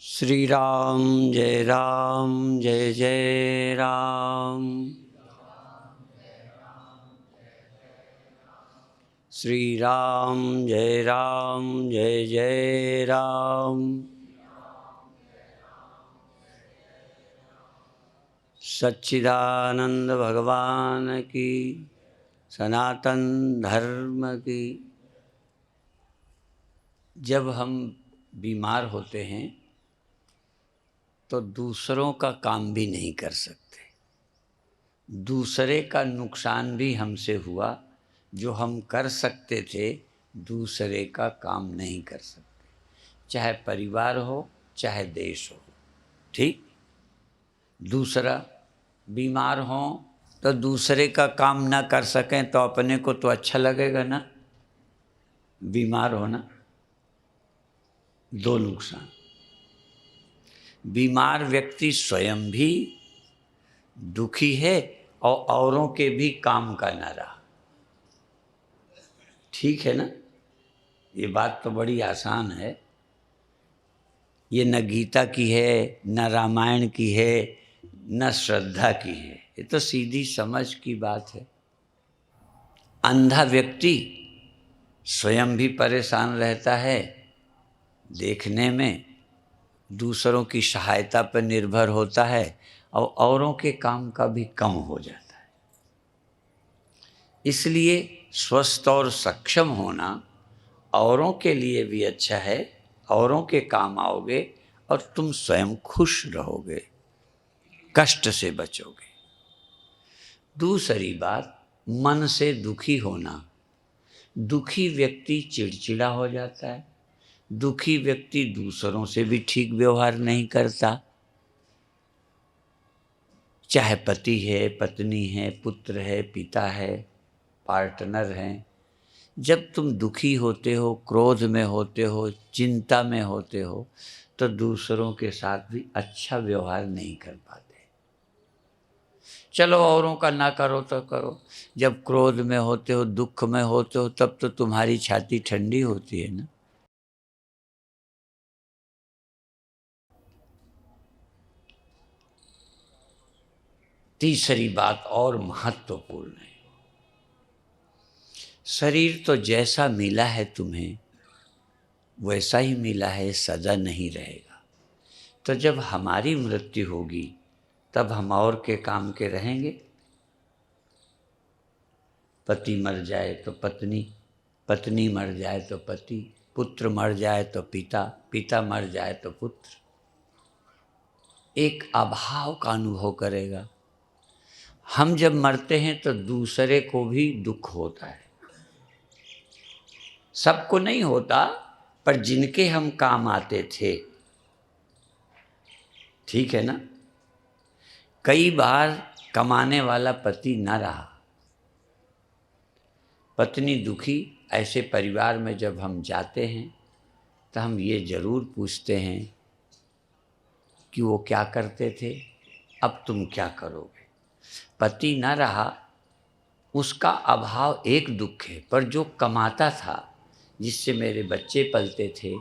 श्री राम जय जय राम। श्री राम जय जय राम। सच्चिदानंद भगवान की, सनातन धर्म की। जब हम बीमार होते हैं तो दूसरों का काम भी नहीं कर सकते। दूसरे का नुकसान भी हमसे हुआ, जो हम कर सकते थे दूसरे का काम नहीं कर सकते। चाहे परिवार हो चाहे देश हो, ठीक। दूसरा बीमार हो तो दूसरे का काम ना कर सकें तो अपने को तो अच्छा लगेगा ना, बीमार होना। दो नुकसान। बीमार व्यक्ति स्वयं भी दुखी है और औरों के भी काम का ना रहा। ठीक है ना, ये बात तो बड़ी आसान है। ये न गीता की है, न रामायण की है, न श्रद्धा की है। ये तो सीधी समझ की बात है। अंधा व्यक्ति स्वयं भी परेशान रहता है, देखने में दूसरों की सहायता पर निर्भर होता है और औरों के काम का भी कम हो जाता है। इसलिए स्वस्थ और सक्षम होना औरों के लिए भी अच्छा है, औरों के काम आओगे और तुम स्वयं खुश रहोगे, कष्ट से बचोगे। दूसरी बात, मन से दुखी होना। दुखी व्यक्ति चिड़चिड़ा हो जाता है। दुखी व्यक्ति दूसरों से भी ठीक व्यवहार नहीं करता। चाहे पति है, पत्नी है, पुत्र है, पिता है, पार्टनर हैं। जब तुम दुखी होते हो, क्रोध में होते हो, चिंता में होते हो, तो दूसरों के साथ भी अच्छा व्यवहार नहीं कर पाते। चलो औरों का ना करो तो करो, जब क्रोध में होते हो, दुख में होते हो, तब तो तुम्हारी छाती ठंडी होती है ना। तीसरी बात और महत्वपूर्ण है। शरीर तो जैसा मिला है तुम्हें वैसा ही मिला है, सदा नहीं रहेगा। तो जब हमारी मृत्यु होगी तब हम और के काम के रहेंगे। पति मर जाए तो पत्नी, पत्नी मर जाए तो पति, पुत्र मर जाए तो पिता, पिता मर जाए तो पुत्र। एक अभाव का अनुभव करेगा। हम जब मरते हैं तो दूसरे को भी दुख होता है। सबको नहीं होता, पर जिनके हम काम आते थे, ठीक है ना। कई बार कमाने वाला पति न रहा, पत्नी दुखी। ऐसे परिवार में जब हम जाते हैं तो हम ये ज़रूर पूछते हैं कि वो क्या करते थे, अब तुम क्या करोगे। पति न रहा, उसका अभाव एक दुख है, पर जो कमाता था, जिससे मेरे बच्चे पलते थे,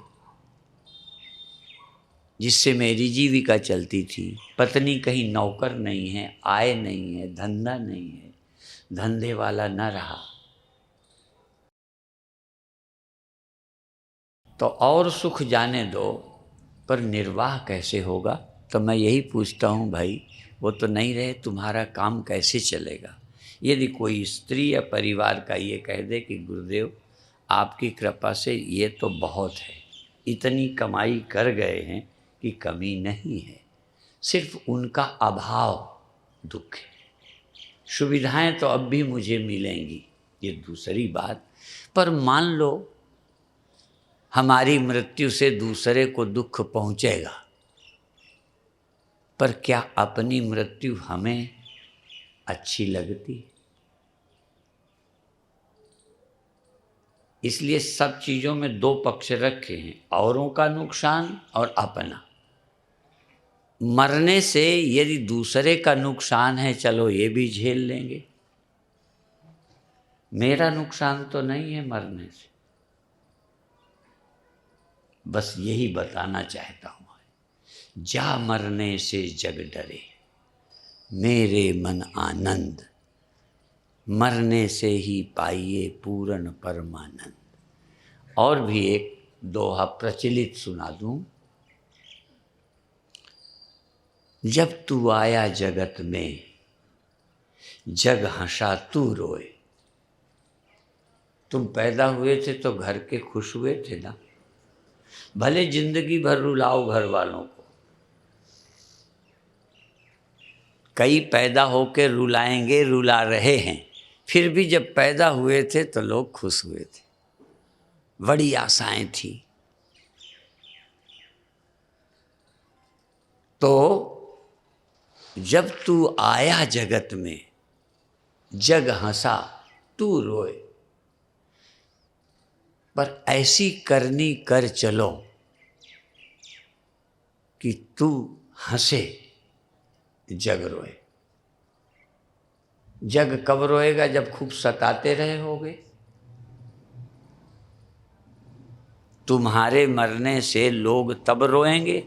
जिससे मेरी जीविका चलती थी। पत्नी कहीं नौकर नहीं है, आय नहीं है, धंधा नहीं है, धंधे वाला न रहा, तो और सुख जाने दो, पर निर्वाह कैसे होगा। तो मैं यही पूछता हूँ भाई, वो तो नहीं रहे, तुम्हारा काम कैसे चलेगा। यदि कोई स्त्री या परिवार का ये कह दे कि गुरुदेव आपकी कृपा से ये तो बहुत है, इतनी कमाई कर गए हैं कि कमी नहीं है, सिर्फ उनका अभाव दुख है। सुविधाएं तो अब भी मुझे मिलेंगी, ये दूसरी बात। पर मान लो हमारी मृत्यु से दूसरे को दुख पहुंचेगा, पर क्या अपनी मृत्यु हमें अच्छी लगती? इसलिए सब चीज़ों में दो पक्ष रखे हैं, औरों का नुकसान और अपना। मरने से यदि दूसरे का नुकसान है, चलो ये भी झेल लेंगे, मेरा नुकसान तो नहीं है मरने से। बस यही बताना चाहता हूँ। जा मरने से जग डरे, मेरे मन आनंद, मरने से ही पाइए पूर्ण परमानंद। और भी एक दोहा प्रचलित सुना दूं। जब तू आया जगत में, जग हंसा तू रोए। तुम पैदा हुए थे तो घर के खुश हुए थे ना, भले जिंदगी भर रुलाओ घर वालों को। कई पैदा होकर रुलाएंगे, रुला रहे हैं, फिर भी जब पैदा हुए थे तो लोग खुश हुए थे, बड़ी आशाएं थी। तो जब तू आया जगत में, जग हंसा तू रोए। पर ऐसी करनी कर चलो कि तू हंसे, जग रोए। जग कब रोएगा? जब खूब सताते रहे होगे। तुम्हारे मरने से लोग तब रोएंगे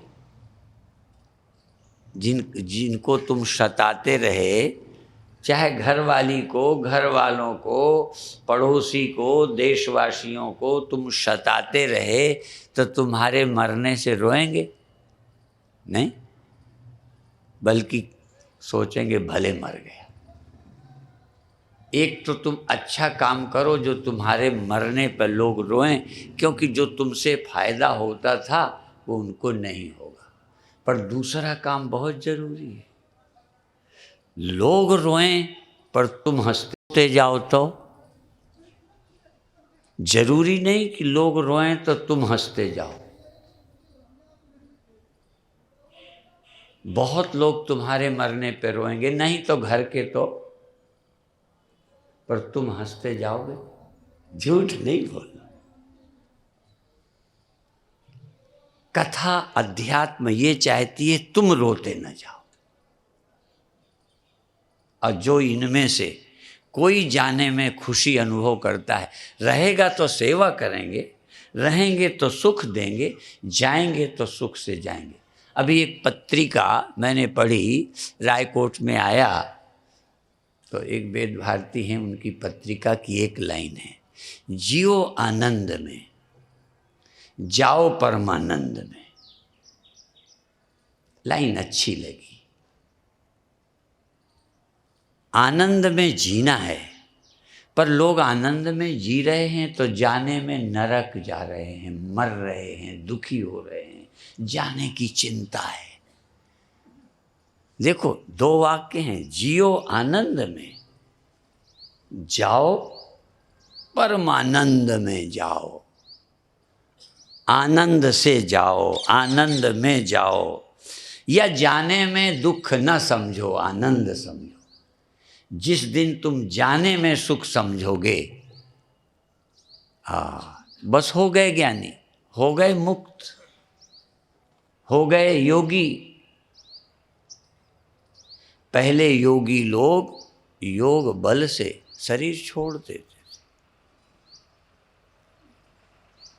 जिनको तुम सताते रहे, चाहे घर वाली को, घर वालों को, पड़ोसी को, देशवासियों को तुम सताते रहे, तो तुम्हारे मरने से रोएंगे नहीं, बल्कि सोचेंगे भले मर गया। एक तो तुम अच्छा काम करो जो तुम्हारे मरने पर लोग रोएं, क्योंकि जो तुमसे फायदा होता था वो उनको नहीं होगा। पर दूसरा काम बहुत जरूरी है। लोग रोएं पर तुम हंसते जाओ तो जरूरी नहीं कि लोग रोएं तो तुम हंसते जाओ। बहुत लोग तुम्हारे मरने पर रोएंगे, नहीं तो घर के तो, पर तुम हंसते जाओगे। झूठ नहीं बोलना। कथा अध्यात्म ये चाहती है तुम रोते न जाओ। और जो इनमें से कोई जाने में खुशी अनुभव करता है, रहेगा तो सेवा करेंगे, रहेंगे तो सुख देंगे, जाएंगे तो सुख से जाएंगे। अभी एक पत्रिका मैंने पढ़ी, रायकोट में आया, तो एक वेद भारती हैं, उनकी पत्रिका की एक लाइन है, जियो आनंद में, जाओ परमानंद में। लाइन अच्छी लगी। आनंद में जीना है, पर लोग आनंद में जी रहे हैं तो जाने में नरक जा रहे हैं, मर रहे हैं, दुखी हो रहे हैं, जाने की चिंता है। देखो, दो वाक्य हैं, जियो आनंद में, जाओ परमानंद में जाओ। आनंद से जाओ, आनंद में जाओ, या जाने में दुख न समझो, आनंद समझो। जिस दिन तुम जाने में सुख समझोगे, बस हो गए ज्ञानी, हो गए मुक्त, हो गए योगी। पहले योगी लोग योग बल से शरीर छोड़ते थे।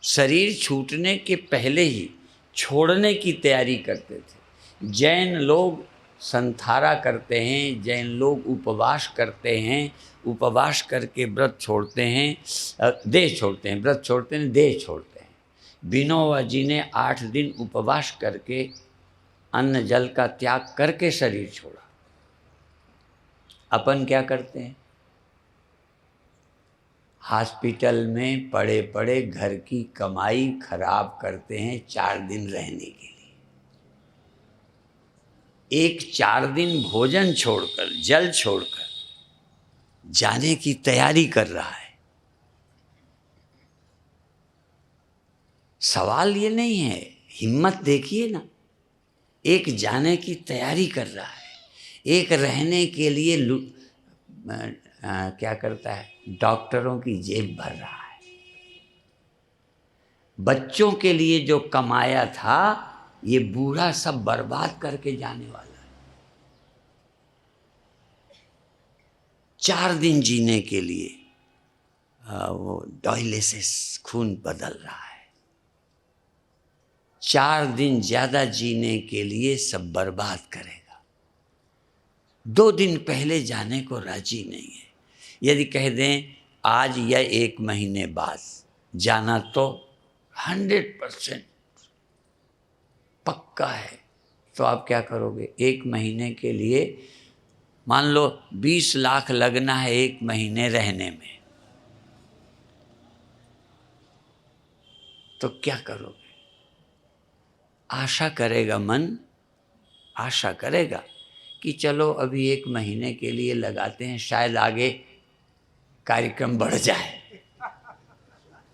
शरीर छूटने के पहले ही छोड़ने की तैयारी करते थे। जैन लोग संथारा करते हैं, जैन लोग उपवास करते हैं, उपवास करके व्रत छोड़ते हैं, देह छोड़ते हैं, व्रत छोड़ते हैं, देह छोड़ते हैं। विनोबा जी ने 8 दिन उपवास करके अन्न जल का त्याग करके शरीर छोड़ा। अपन क्या करते हैं? हॉस्पिटल में पड़े पड़े घर की कमाई खराब करते हैं 4 दिन रहने के लिए। एक 4 दिन भोजन छोड़कर, जल छोड़कर जाने की तैयारी कर रहा है। सवाल ये नहीं है, हिम्मत देखिए ना। एक जाने की तैयारी कर रहा है, एक रहने के लिए क्या करता है, डॉक्टरों की जेब भर रहा है। बच्चों के लिए जो कमाया था, ये बूढ़ा सब बर्बाद करके जाने वाला है। 4 दिन जीने के लिए वो डायलिसिस, खून बदल रहा है। 4 दिन ज़्यादा जीने के लिए सब बर्बाद करेगा। 2 दिन पहले जाने को राजी नहीं है। यदि कह दें आज या 1 महीने बाद जाना तो 100% पक्का है, तो आप क्या करोगे? 1 महीने के लिए मान लो 20 लाख लगना है 1 महीने रहने में, तो क्या करोगे? आशा करेगा मन, आशा करेगा कि चलो अभी 1 महीने के लिए लगाते हैं, शायद आगे कार्यक्रम बढ़ जाए।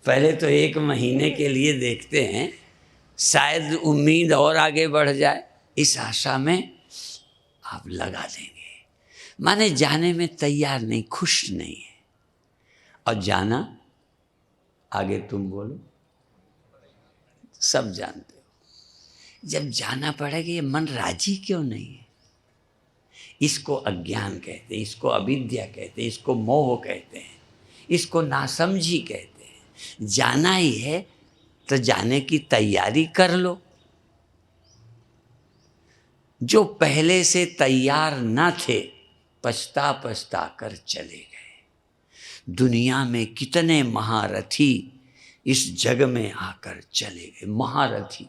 पहले तो 1 महीने के लिए देखते हैं, शायद उम्मीद और आगे बढ़ जाए, इस आशा में आप लगा देंगे। माने जाने में तैयार नहीं, खुश नहीं है। और जाना, आगे तुम बोलो, सब जानते हो। जब जाना पड़ेगा ये मन राजी क्यों नहीं है? इसको अज्ञान कहते हैं, इसको अविद्या कहते हैं, इसको मोह कहते हैं, इसको नासमझी कहते हैं। जाना ही है तो जाने की तैयारी कर लो। जो पहले से तैयार न थे पछता पछता कर चले गए। दुनिया में कितने महारथी इस जग में आकर चले गए। महारथी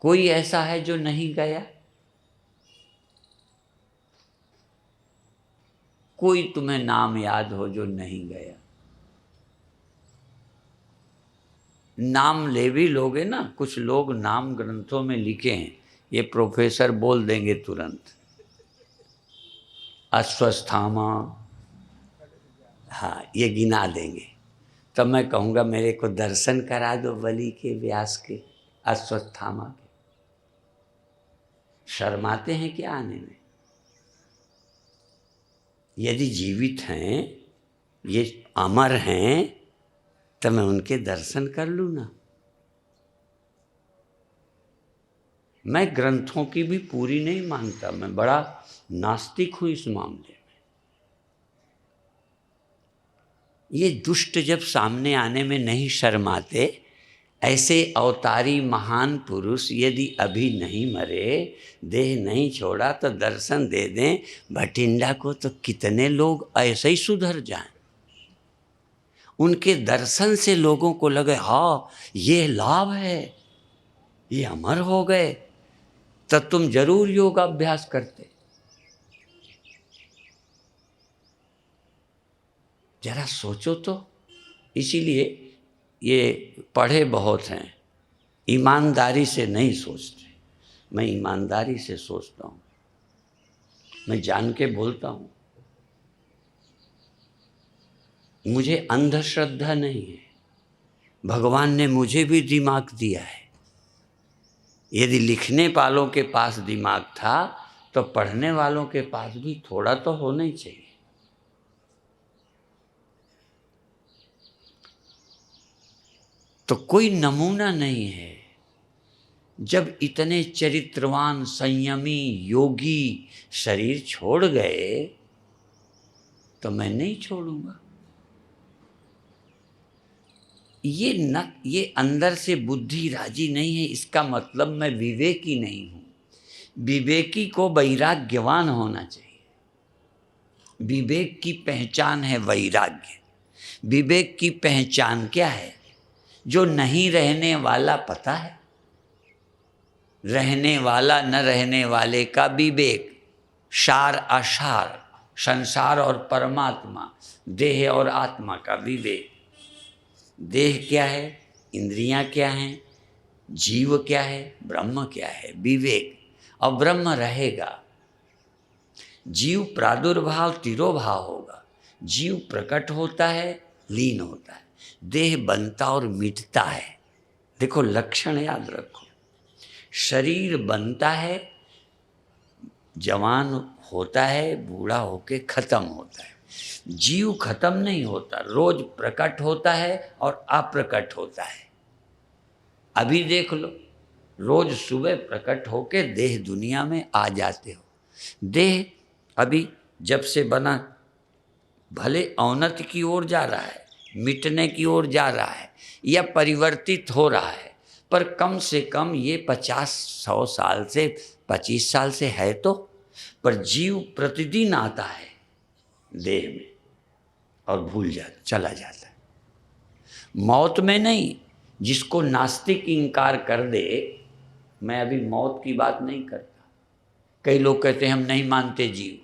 कोई ऐसा है जो नहीं गया? कोई तुम्हें नाम याद हो जो नहीं गया? नाम ले भी लोगे ना, कुछ लोग नाम ग्रंथों में लिखे हैं, ये प्रोफेसर बोल देंगे तुरंत, अश्वस्थामा, हाँ ये गिना देंगे। तब मैं कहूँगा मेरे को दर्शन करा दो बलि के, व्यास के, अश्वस्थामा के। शर्माते हैं क्या आने में? यदि जीवित हैं, ये अमर हैं, तो मैं उनके दर्शन कर लूँ ना। मैं ग्रंथों की भी पूरी नहीं मानता, मैं बड़ा नास्तिक हूँ इस मामले में। ये दुष्ट जब सामने आने में नहीं शर्माते, ऐसे अवतारी महान पुरुष यदि अभी नहीं मरे, देह नहीं छोड़ा, तो दर्शन दे दें भटिंडा को, तो कितने लोग ऐसे ही सुधर जाएं। उनके दर्शन से लोगों को लगे हाँ ये लाभ है, ये अमर हो गए, तो तुम जरूर योगाभ्यास करते। जरा सोचो तो। इसीलिए ये पढ़े बहुत हैं, ईमानदारी से नहीं सोचते। मैं ईमानदारी से सोचता हूँ, मैं जान के बोलता हूँ। मुझे अंधश्रद्धा नहीं है, भगवान ने मुझे भी दिमाग दिया है। यदि लिखने वालों के पास दिमाग था तो पढ़ने वालों के पास भी थोड़ा तो होना ही चाहिए। तो कोई नमूना नहीं है। जब इतने चरित्रवान संयमी योगी शरीर छोड़ गए तो मैं नहीं छोड़ूंगा। ये अंदर से बुद्धि राजी नहीं है, इसका मतलब मैं विवेकी नहीं हूं। विवेकी को वैराग्यवान होना चाहिए। विवेक की पहचान है वैराग्य। विवेक की पहचान क्या है? जो नहीं रहने वाला पता है, रहने वाला न रहने वाले का विवेक, सार असार, संसार और परमात्मा, देह और आत्मा का विवेक। देह क्या है, इंद्रियां क्या हैं, जीव क्या है, ब्रह्म क्या है, विवेक। और ब्रह्म रहेगा। जीव प्रादुर्भाव तिरोभाव होगा। जीव प्रकट होता है, लीन होता है, देह बनता और मिटता है। देखो लक्षण याद रखो। शरीर बनता है, जवान होता है, बूढ़ा होके खत्म होता है। जीव खत्म नहीं होता, रोज प्रकट होता है और अप्रकट होता है। अभी देख लो, रोज सुबह प्रकट होके देह दुनिया में आ जाते हो। देह अभी जब से बना भले अवनति की ओर जा रहा है, मिटने की ओर जा रहा है या परिवर्तित हो रहा है, पर कम से कम ये 50-100 साल से 25 साल से है तो। पर जीव प्रतिदिन आता है देह में और भूल जाता, चला जाता है। मौत में नहीं। जिसको नास्तिक इंकार कर दे, मैं अभी मौत की बात नहीं करता। कई लोग कहते हैं हम नहीं मानते जीव,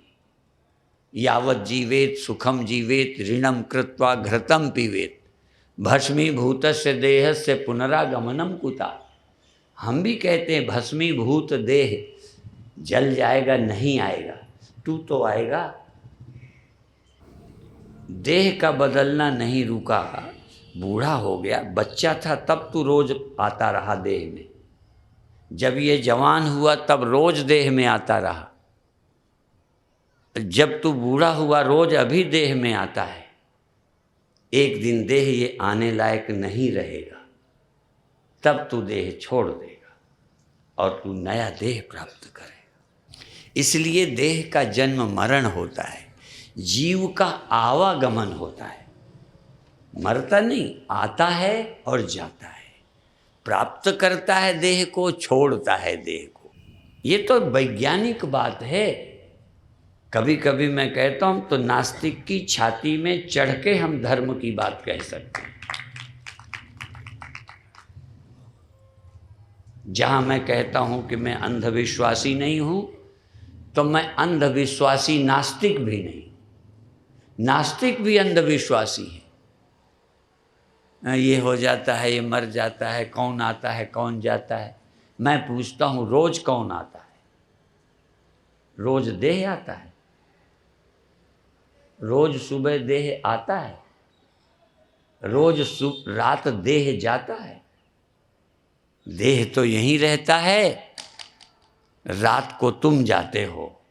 यावत जीवेत सुखम जीवेत ऋणम कृत्वा घृतम पीवेत भस्मीभूतस्य देहस्य पुनरागमनम कुता। हम भी कहते हैं भस्मीभूत देह जल जाएगा, नहीं आएगा, तू तो आएगा। देह का बदलना नहीं रुका, बूढ़ा हो गया, बच्चा था तब तू रोज आता रहा देह में, जब ये जवान हुआ तब रोज देह में आता रहा, जब तू बूढ़ा हुआ रोज अभी देह में आता है। एक दिन देह ये आने लायक नहीं रहेगा, तब तू देह छोड़ देगा और तू नया देह प्राप्त करेगा। इसलिए देह का जन्म मरण होता है, जीव का आवागमन होता है। मरता नहीं, आता है और जाता है, प्राप्त करता है देह को, छोड़ता है देह को। ये तो वैज्ञानिक बात है। कभी कभी मैं कहता हूँ तो नास्तिक की छाती में चढ़ के हम धर्म की बात कह सकते हैं। जहाँ मैं कहता हूँ कि मैं अंधविश्वासी नहीं हूँ, तो मैं अंधविश्वासी नास्तिक भी नहीं। नास्तिक भी अंधविश्वासी है। ये हो जाता है, ये मर जाता है, कौन आता है कौन जाता है। मैं पूछता हूँ रोज कौन आता है? रोज देह आता है, रोज सुबह देह आता है, रोज रात देह जाता है। देह तो यहीं रहता है, रात को तुम जाते हो,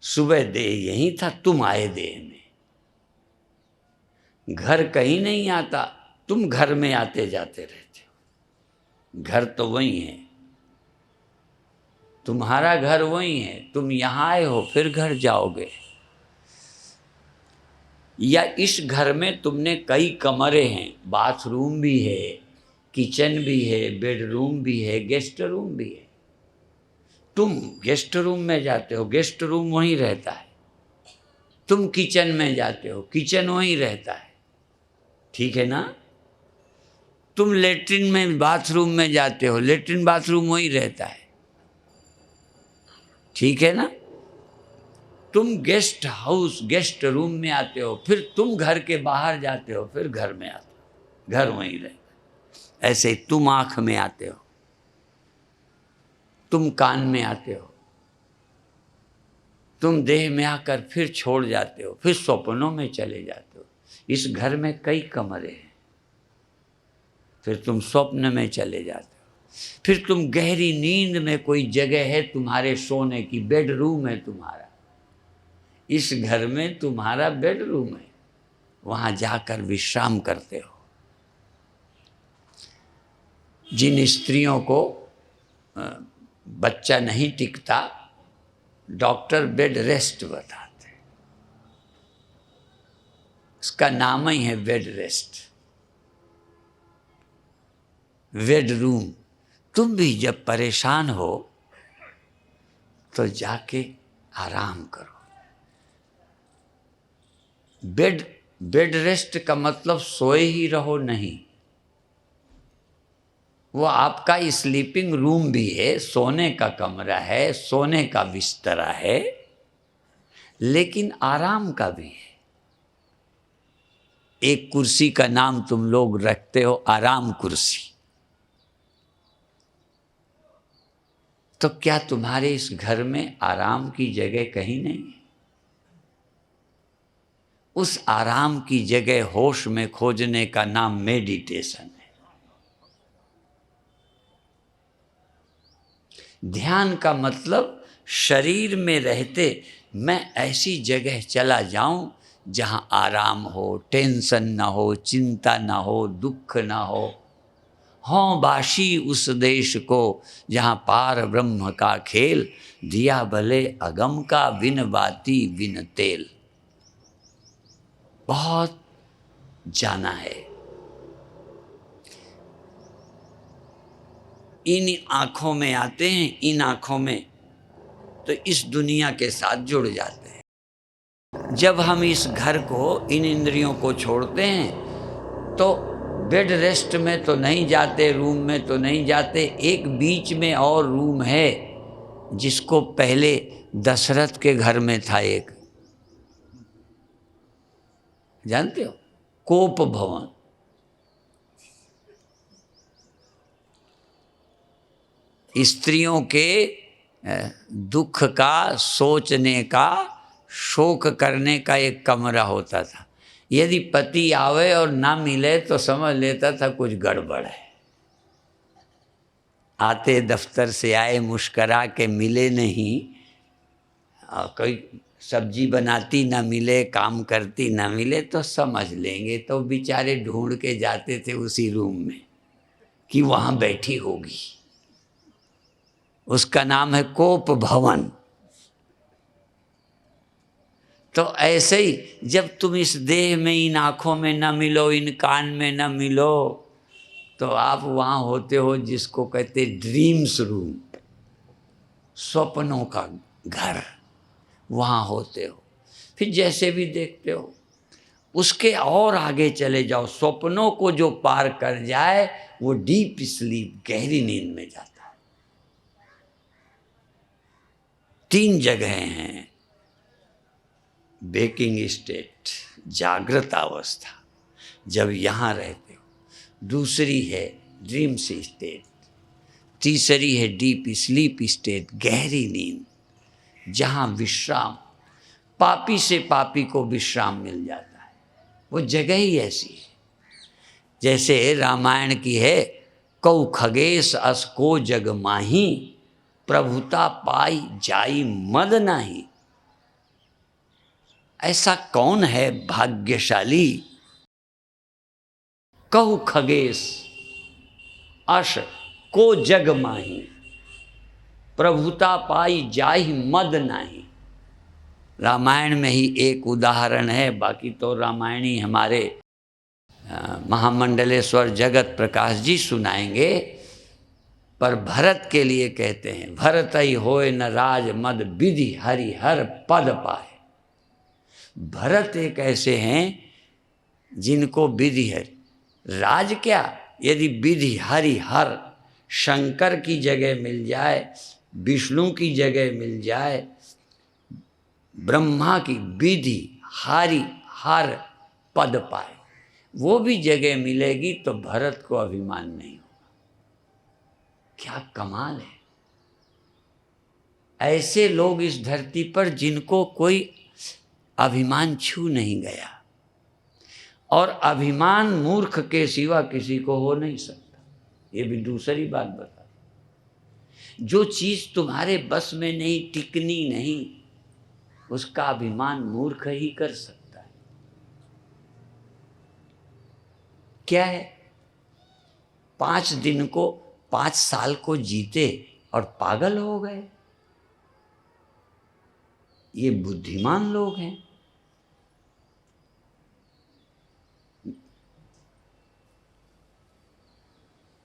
सुबह देह यहीं था, तुम आए देह में। घर कहीं नहीं आता, तुम घर में आते जाते रहते हो। घर तो वही है, तुम्हारा घर वही है, तुम यहाँ आए हो फिर घर जाओगे। या इस घर में तुमने कई कमरे हैं, बाथरूम भी है, किचन भी है, बेडरूम भी है, गेस्ट रूम भी है। तुम गेस्ट रूम में जाते हो, गेस्ट रूम वहीं रहता है। तुम किचन में जाते हो, किचन वहीं रहता है। ठीक है ना? तुम लेटरिन में बाथरूम में जाते हो, लेटरिन बाथरूम वहीं रहता है। ठीक है ना? तुम गेस्ट हाउस गेस्ट रूम में आते हो, फिर तुम घर के बाहर जाते हो, फिर घर में आते हो, घर वहीं रहता है। ऐसे ही तुम आँख में आते हो, तुम कान में आते हो, तुम देह में आकर फिर छोड़ जाते हो, फिर स्वप्नों में चले जाते हो। इस घर में कई कमरे हैं, फिर तुम स्वप्न में चले जाते हो, फिर तुम गहरी नींद में, कोई जगह है तुम्हारे सोने की, बेडरूम है तुम्हारा। इस घर में तुम्हारा बेडरूम है, वहाँ जाकर विश्राम करते हो। जिन स्त्रियों को बच्चा नहीं टिकता, डॉक्टर बेड रेस्ट बताते हैं। इसका नाम ही है बेड रेस्ट, बेड रूम। तुम भी जब परेशान हो तो जाके आराम करो। बेड रेस्ट का मतलब सोए ही रहो नहीं, वो आपका स्लीपिंग रूम भी है, सोने का कमरा है, सोने का बिस्तरा है, लेकिन आराम का भी है। एक कुर्सी का नाम तुम लोग रखते हो आराम कुर्सी। तो क्या तुम्हारे इस घर में आराम की जगह कहीं नहीं है? उस आराम की जगह होश में खोजने का नाम मेडिटेशन है। ध्यान का मतलब शरीर में रहते मैं ऐसी जगह चला जाऊं जहां आराम हो, टेंशन ना हो, चिंता ना हो, दुख ना हो। हों बाशी उस देश को जहाँ पार ब्रह्म का खेल, दिया भले अगम का बिन बाती बिन तेल। बहुत जाना है। इन आँखों में आते हैं, इन आँखों में तो इस दुनिया के साथ जुड़ जाते हैं। जब हम इस घर को, इन इंद्रियों को छोड़ते हैं तो बेड रेस्ट में तो नहीं जाते, रूम में तो नहीं जाते, एक बीच में और रूम है जिसको पहले दशरथ के घर में था एक, जानते हो, कोप भवन। स्त्रियों के दुख का सोचने का, शोक करने का एक कमरा होता था। यदि पति आवे और ना मिले तो समझ लेता था कुछ गड़बड़ है। आते दफ्तर से आए, मुस्करा के मिले नहीं, कोई सब्जी बनाती ना मिले, काम करती ना मिले तो समझ लेंगे। तो बेचारे ढूंढ के जाते थे उसी रूम में कि वहाँ बैठी होगी। उसका नाम है कोप भवन। तो ऐसे ही जब तुम इस देह में, इन आँखों में न मिलो, इन कान में न मिलो, तो आप वहाँ होते हो जिसको कहते ड्रीम्स रूम, स्वप्नों का घर, वहाँ होते हो। फिर जैसे भी देखते हो, उसके और आगे चले जाओ, स्वप्नों को जो पार कर जाए वो डीप स्लीप, गहरी नींद में जाता है। 3 जगहें हैं, वेकिंग स्टेट, जागृत अवस्था जब यहाँ रहते हो, दूसरी है ड्रीम्स स्टेट, तीसरी है डीप स्लीप स्टेट, गहरी नींद, जहाँ विश्राम, पापी से पापी को विश्राम मिल जाता है। वो जगह ही ऐसी है। जैसे रामायण की है, कौ खगेश अस को जग माही, प्रभुता पाई जाई मद नाही। ऐसा कौन है भाग्यशाली, कौ खगेश अस को जग माही, प्रभुता पाई जाई मद नाही। रामायण में ही एक उदाहरण है, बाकी तो रामायणी हमारे महामंडलेश्वर जगत प्रकाश जी सुनाएंगे। पर भरत के लिए कहते हैं, भरत ही होए न राज मद विधि हरि हर पद पाए। भरत एक ऐसे हैं जिनको विधि है, राज क्या, यदि विधि हरि हर, शंकर की जगह मिल जाए, विष्णु की जगह मिल जाए, ब्रह्मा की, विधि हरि हर पद पाए, वो भी जगह मिलेगी तो भरत को अभिमान नहीं होगा। क्या कमाल है। ऐसे लोग इस धरती पर जिनको कोई अभिमान छू नहीं गया, और अभिमान मूर्ख के सिवा किसी को हो नहीं सकता। ये भी दूसरी बात बता, जो चीज तुम्हारे बस में नहीं, टिकनी नहीं, उसका अभिमान मूर्ख ही कर सकता है। क्या है, 5 दिन को, 5 साल को जीते और पागल हो गए, ये बुद्धिमान लोग हैं।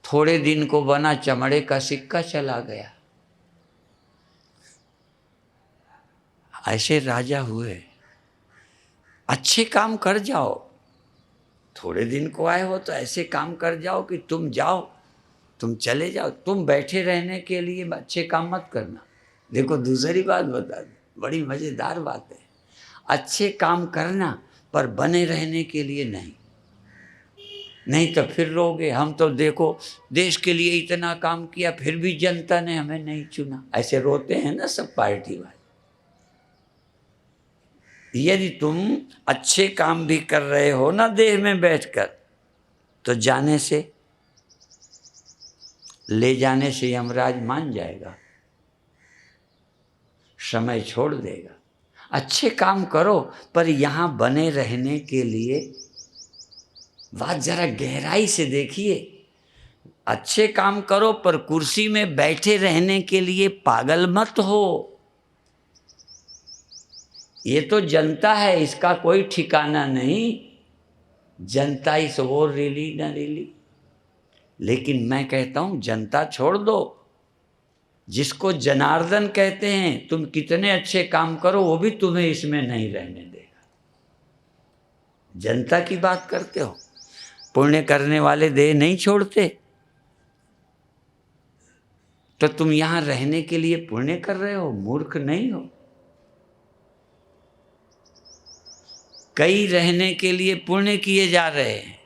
थोड़े दिन को बना चमड़े का सिक्का चला गया, ऐसे राजा हुए। अच्छे काम कर जाओ, थोड़े दिन को आए हो तो ऐसे काम कर जाओ कि तुम जाओ, तुम चले जाओ। तुम बैठे रहने के लिए अच्छे काम मत करना। देखो दूसरी बात बता दूं, बड़ी मज़ेदार बात है। अच्छे काम करना पर बने रहने के लिए नहीं, नहीं तो फिर रोगे। हम तो देखो देश के लिए इतना काम किया फिर भी जनता ने हमें नहीं चुना, ऐसे रोते हैं ना सब पार्टी वाले। यदि तुम अच्छे काम भी कर रहे हो ना देह में बैठकर, तो जाने से, ले जाने से यमराज मान जाएगा, समय छोड़ देगा। अच्छे काम करो पर यहाँ बने रहने के लिए, बात जरा गहराई से देखिए। अच्छे काम करो पर कुर्सी में बैठे रहने के लिए पागल मत हो। ये तो जनता है, इसका कोई ठिकाना नहीं। जनता इस वॉर रिली न रिली। लेकिन मैं कहता हूं जनता छोड़ दो, जिसको जनार्दन कहते हैं, तुम कितने अच्छे काम करो वो भी तुम्हें इसमें नहीं रहने देगा। जनता की बात करते हो, पुण्य करने वाले देह नहीं छोड़ते। तो तुम यहां रहने के लिए पुण्य कर रहे हो, मूर्ख नहीं हो। कई रहने के लिए पुण्य किए जा रहे हैं,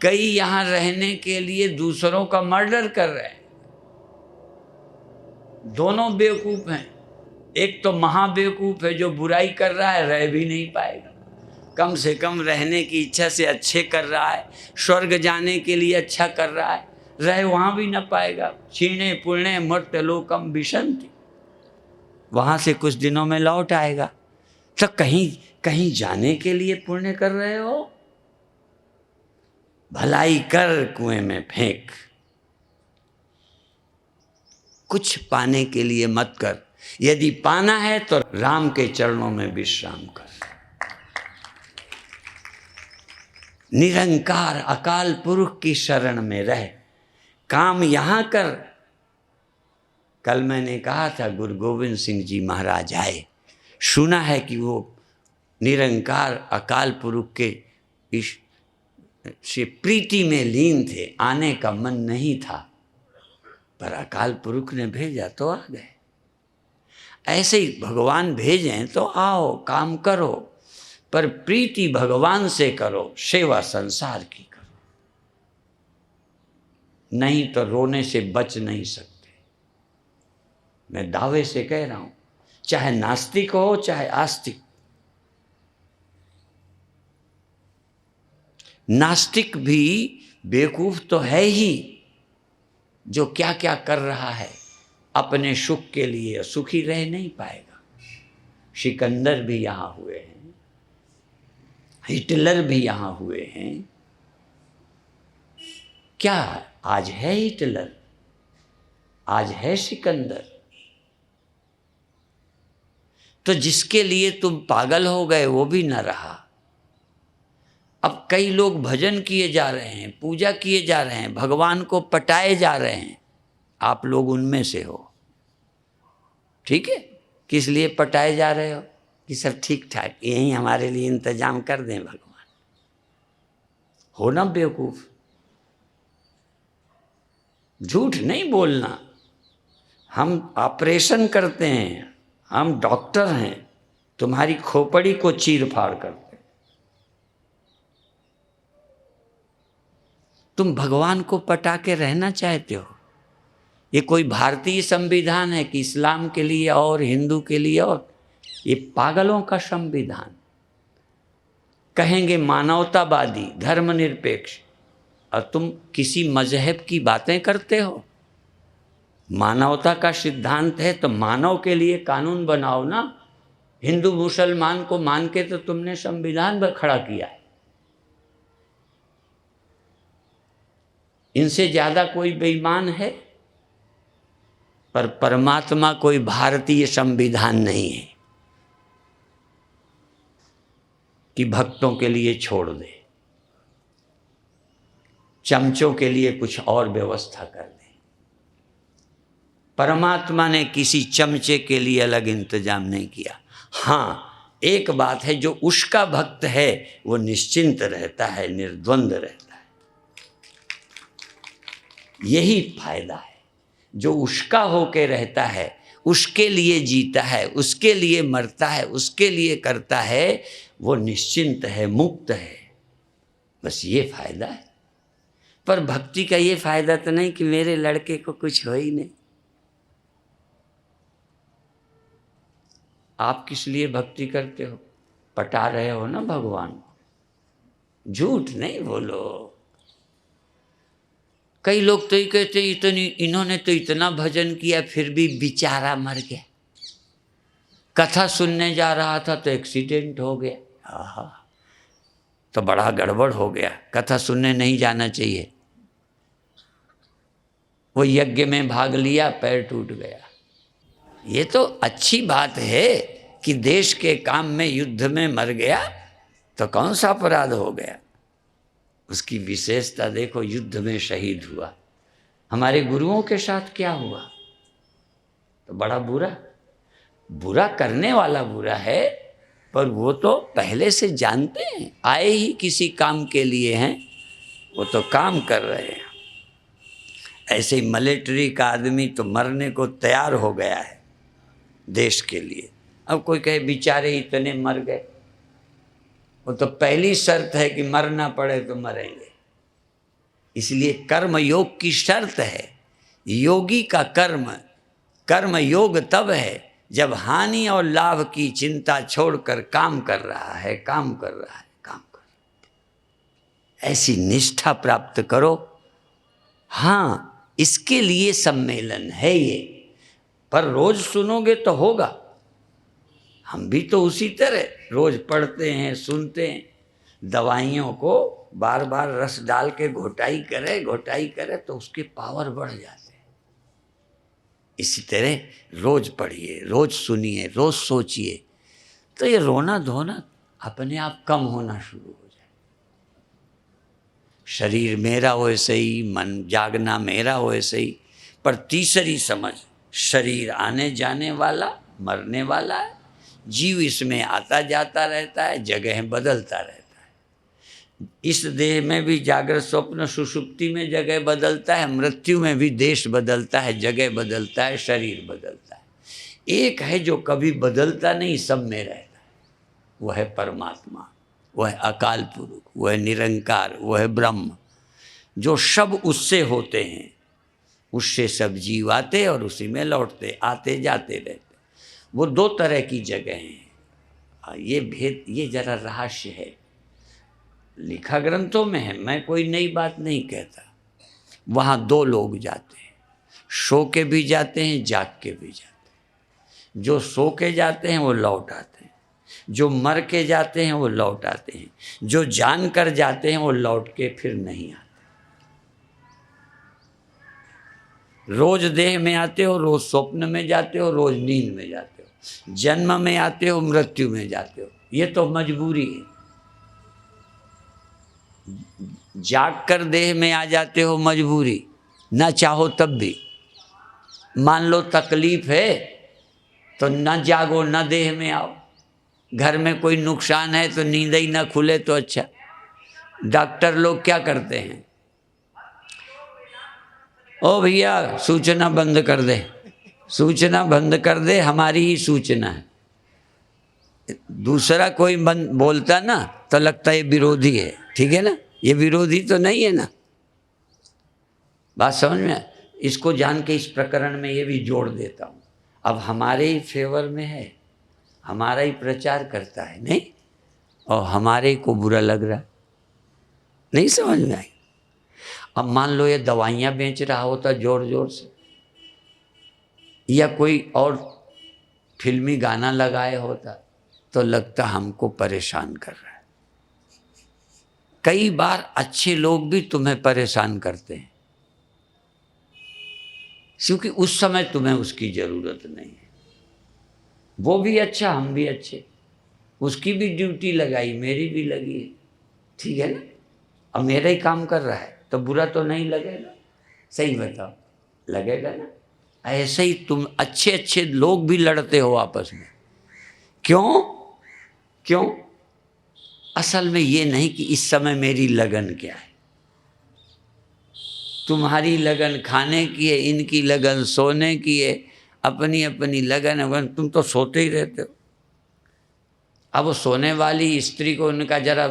कई यहां रहने के लिए दूसरों का मर्डर कर रहे हैं। दोनों बेवकूफ हैं। एक तो महाबेवकूफ है जो बुराई कर रहा है, रह भी नहीं पाएगा। कम से कम रहने की इच्छा से अच्छे कर रहा है, स्वर्ग जाने के लिए अच्छा कर रहा है, रह वहाँ भी न पाएगा। क्षीणे पुण्य मर्त्यलोकम विशन्ति, वहाँ से कुछ दिनों में लौट आएगा। तो कहीं कहीं जाने के लिए पुण्य कर रहे हो? भलाई कर कुएं में फेंक, कुछ पाने के लिए मत कर। यदि पाना है तो राम के चरणों में विश्राम कर। निरंकार अकाल पुरुष की शरण में रह, काम यहां कर। कल मैंने कहा था गुरु गोविंद सिंह जी महाराज आए, सुना है कि वो निरंकार अकाल पुरुष के इस से प्रीति में लीन थे, आने का मन नहीं था, पर अकाल पुरुष ने भेजा तो आ गए। ऐसे ही भगवान भेजें तो आओ, काम करो, पर प्रीति भगवान से करो, सेवा संसार की करो, नहीं तो रोने से बच नहीं सकते। मैं दावे से कह रहा हूं, चाहे नास्तिक हो चाहे आस्तिक। नास्तिक भी बेवकूफ तो है ही, जो क्या क्या कर रहा है अपने सुख के लिए, सुखी रह नहीं पाएगा। सिकंदर भी यहां हुए हैं, हिटलर भी यहां हुए हैं। क्या आज है हिटलर, आज है सिकंदर? तो जिसके लिए तुम पागल हो गए वो भी न रहा। अब कई लोग भजन किए जा रहे हैं, पूजा किए जा रहे हैं, भगवान को पटाए जा रहे हैं, आप लोग उनमें से हो। ठीक है, किस लिए पटाए जा रहे हो? कि सब ठीक ठाक यहीं हमारे लिए इंतजाम कर दें भगवान। हो ना बेवकूफ, झूठ नहीं बोलना। हम ऑपरेशन करते हैं, हम डॉक्टर हैं, तुम्हारी खोपड़ी को चीर फाड़ करते। तुम भगवान को पटा के रहना चाहते हो? ये कोई भारतीय संविधान है कि इस्लाम के लिए और हिंदू के लिए और? ये पागलों का संविधान। कहेंगे मानवतावादी, धर्मनिरपेक्ष, और तुम किसी मजहब की बातें करते हो। मानवता का सिद्धांत है तो मानव के लिए कानून बनाओ ना। हिंदू मुसलमान को मान के तो तुमने संविधान पर खड़ा किया है। इनसे ज्यादा कोई बेईमान है? पर परमात्मा कोई भारतीय संविधान नहीं है कि भक्तों के लिए छोड़ दे, चमचों के लिए कुछ और व्यवस्था कर दे। परमात्मा ने किसी चमचे के लिए अलग इंतजाम नहीं किया। हाँ, एक बात है, जो उसका भक्त है वो निश्चिंत रहता है, निर्द्वंद रहता है। यही फायदा है। जो उसका होके रहता है, उसके लिए जीता है, उसके लिए मरता है, उसके लिए करता है, वो निश्चिंत है, मुक्त है। बस ये फायदा है। पर भक्ति का ये फायदा तो नहीं कि मेरे लड़के को कुछ हो ही नहीं। आप किस लिए भक्ति करते हो? पटा रहे हो ना भगवान को। झूठ नहीं बोलो। कई लोग तो ही कहते इन्होंने तो इतना भजन किया फिर भी बेचारा मर गया। कथा सुनने जा रहा था तो एक्सीडेंट हो गया। आहा, तो बड़ा गड़बड़ हो गया। कथा सुनने नहीं जाना चाहिए। वो यज्ञ में भाग लिया, पैर टूट गया। ये तो अच्छी बात है कि देश के काम में युद्ध में मर गया, तो कौन सा अपराध हो गया? उसकी विशेषता देखो, युद्ध में शहीद हुआ। हमारे गुरुओं के साथ क्या हुआ? तो बड़ा बुरा, बुरा करने वाला बुरा है, पर वो तो पहले से जानते हैं, आए ही किसी काम के लिए हैं, वो तो काम कर रहे हैं। ऐसे ही मिलिट्री का आदमी तो मरने को तैयार हो गया है देश के लिए। अब कोई कहे बेचारे इतने मर गए, वो तो पहली शर्त है कि मरना पड़े तो मरेंगे। इसलिए कर्म योग की शर्त है। योगी का कर्म योग तब है जब हानि और लाभ की चिंता छोड़कर काम कर रहा है, काम कर रहा है, काम कर रहा है। ऐसी निष्ठा प्राप्त करो। हाँ, इसके लिए सम्मेलन है ये, पर रोज सुनोगे तो होगा। हम भी तो उसी तरह रोज पढ़ते हैं, सुनते हैं। दवाइयों को बार बार रस डाल के घोटाई करे तो उसके पावर बढ़ जाते हैं। इसी तरह रोज पढ़िए, रोज सुनिए, रोज सोचिए, तो ये रोना धोना अपने आप कम होना शुरू हो जाए। शरीर मेरा वैसे ही, मन जागना मेरा वैसे ही, पर तीसरी समझ, शरीर आने जाने वाला, मरने वाला है। जीव इसमें आता जाता रहता है, जगह बदलता रहता है। इस देह में भी जागृत स्वप्न सुषुप्ति में जगह बदलता है, मृत्यु में भी देश बदलता है, जगह बदलता है, शरीर बदलता है। एक है जो कभी बदलता नहीं, सब में रहता है, वह है परमात्मा, वह है अकाल पुरुष, वह है निरंकार, वह है ब्रह्म। जो सब उससे होते हैं, उससे सब जीव आते और उसी में लौटते, आते जाते रहते। वो दो तरह की जगह हैं। ये भेद, ये जरा रहस्य है, लिखा ग्रंथों में है, मैं कोई नई बात नहीं कहता। वहाँ दो लोग जाते हैं, सो के भी जाते हैं, जाग के भी जाते हैं। जो सो के जाते हैं वो लौट आते हैं, जो मर के जाते हैं वो लौट आते हैं, जो जान कर जाते हैं वो लौट के फिर नहीं आते। रोज देह में आते हो, रोज स्वप्न में जाते हो, रोज नींद में जाते हो, जन्म में आते हो, मृत्यु में जाते हो। ये तो मजबूरी है। जाग कर देह में आ जाते हो, मजबूरी, ना चाहो तब भी। मान लो तकलीफ है तो न जागो, न देह में आओ। घर में कोई नुकसान है तो नींद ही ना खुले तो अच्छा। डॉक्टर लोग क्या करते हैं, ओ भैया सूचना बंद कर दे, सूचना बंद कर दे, हमारी ही सूचना है। दूसरा कोई बोलता ना तो लगता है ये विरोधी है, ठीक है ना, ये विरोधी तो नहीं है ना। बात समझ में? इसको जान के इस प्रकरण में ये भी जोड़ देता हूँ। अब हमारे ही फेवर में है, हमारा ही प्रचार करता है, नहीं, और हमारे को बुरा लग रहा, नहीं समझ में आई। अब मान लो ये दवाइयाँ बेच रहा होता जोर जोर से, या कोई और फिल्मी गाना लगाए होता तो लगता हमको परेशान कर रहा है। कई बार अच्छे लोग भी तुम्हें परेशान करते हैं, क्योंकि उस समय तुम्हें उसकी ज़रूरत नहीं है। वो भी अच्छा, हम भी अच्छे, उसकी भी ड्यूटी लगाई, मेरी भी लगी है, ठीक है ना। अब मेरा ही काम कर रहा है तो बुरा तो नहीं लगेगा, सही बताओ, लगेगा ना। ऐसे ही तुम अच्छे अच्छे लोग भी लड़ते हो आपस में, क्यों? असल में ये नहीं कि इस समय मेरी लगन क्या है। तुम्हारी लगन खाने की है, इनकी लगन सोने की है, अपनी अपनी लगन है। तुम तो सोते ही रहते हो। अब वो सोने वाली स्त्री को उनका जरा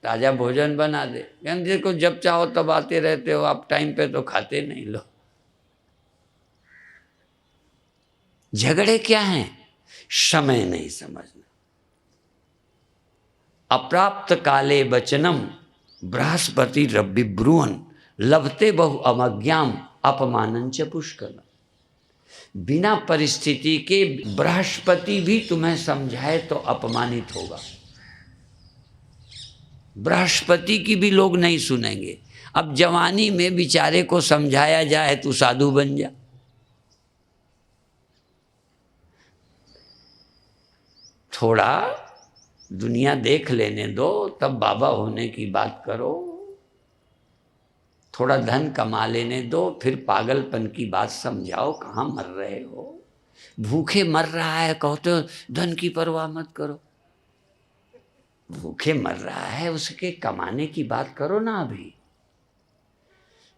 ताज़ा भोजन बना दे, देखो जब चाहो तब आते रहते हो, आप टाइम पे तो खाते नहीं। लो, झगड़े क्या हैं? समय नहीं समझना। अप्राप्त काले वचनम बृहस्पति रवि ब्रुवन लभते बहु अमज्ञाम अपमानंच पुष्कलम। बिना परिस्थिति के बृहस्पति भी तुम्हें समझाए तो अपमानित होगा। बृहस्पति की भी लोग नहीं सुनेंगे। अब जवानी में बेचारे को समझाया जाए तू साधु बन जा, थोड़ा दुनिया देख लेने दो, तब बाबा होने की बात करो। थोड़ा धन कमा लेने दो, फिर पागलपन की बात समझाओ। कहाँ मर रहे हो? भूखे मर रहा है, कहते हो धन की परवाह मत करो। भूखे मर रहा है, उसके कमाने की बात करो ना अभी।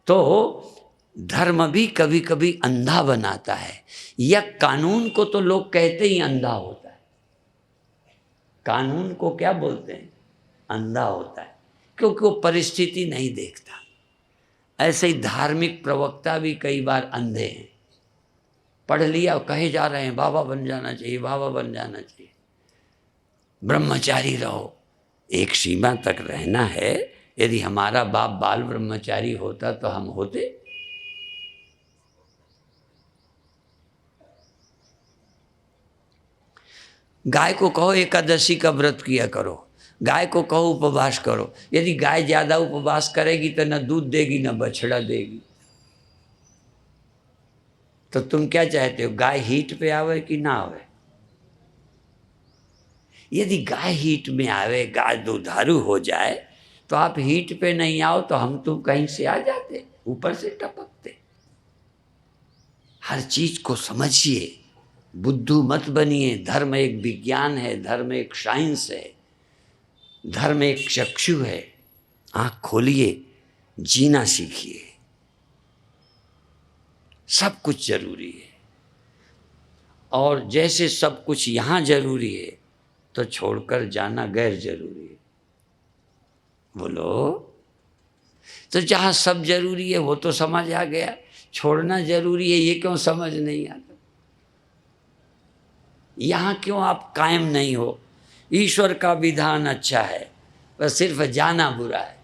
तो धर्म भी कभी कभी अंधा बनाता है, या कानून को तो लोग कहते ही अंधा होता है। कानून को क्या बोलते हैं? अंधा होता है, क्योंकि वो परिस्थिति नहीं देखता। ऐसे ही धार्मिक प्रवक्ता भी कई बार अंधे हैं। पढ़ लिया, कहे जा रहे हैं बाबा बन जाना चाहिए, बाबा बन जाना चाहिए, ब्रह्मचारी रहो। एक सीमा तक रहना है। यदि हमारा बाप बाल ब्रह्मचारी होता तो हम होते? गाय को कहो एकादशी का व्रत किया करो, गाय को कहो उपवास करो। यदि गाय ज्यादा उपवास करेगी तो न दूध देगी न बछड़ा देगी। तो तुम क्या चाहते हो, गाय हीट पे आवे कि ना आवे? यदि गाय हीट में आवे, गाय दुधारू हो जाए, तो आप हीट पे नहीं आओ तो हम तुम कहीं से आ जाते, ऊपर से टपकते। हर चीज को समझिए, बुद्धू मत बनिए। धर्म एक विज्ञान है, धर्म एक साइंस है, धर्म एक चक्षु है। आँख खोलिए, जीना सीखिए। सब कुछ जरूरी है, और जैसे सब कुछ यहाँ जरूरी है तो छोड़कर जाना गैर जरूरी है। बोलो। तो जहाँ सब जरूरी है वो तो समझ आ गया, छोड़ना जरूरी है ये क्यों समझ नहीं आता? यहाँ क्यों आप कायम नहीं हो? ईश्वर का विधान अच्छा है, बस सिर्फ जाना बुरा है।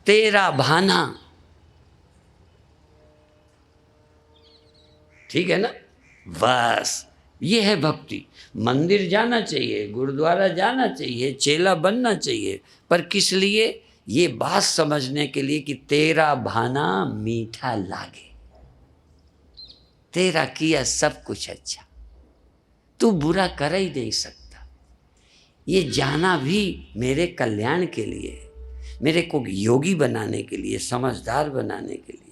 तेरा भाना, ठीक है ना? बस ये है भक्ति। मंदिर जाना चाहिए, गुरुद्वारा जाना चाहिए, चेला बनना चाहिए, पर किस लिए? ये बात समझने के लिए कि तेरा भाना मीठा लागे, तेरा किया सब कुछ अच्छा, तू बुरा कर ही नहीं सकता। ये जाना भी मेरे कल्याण के लिए है, मेरे को योगी बनाने के लिए, समझदार बनाने के लिए।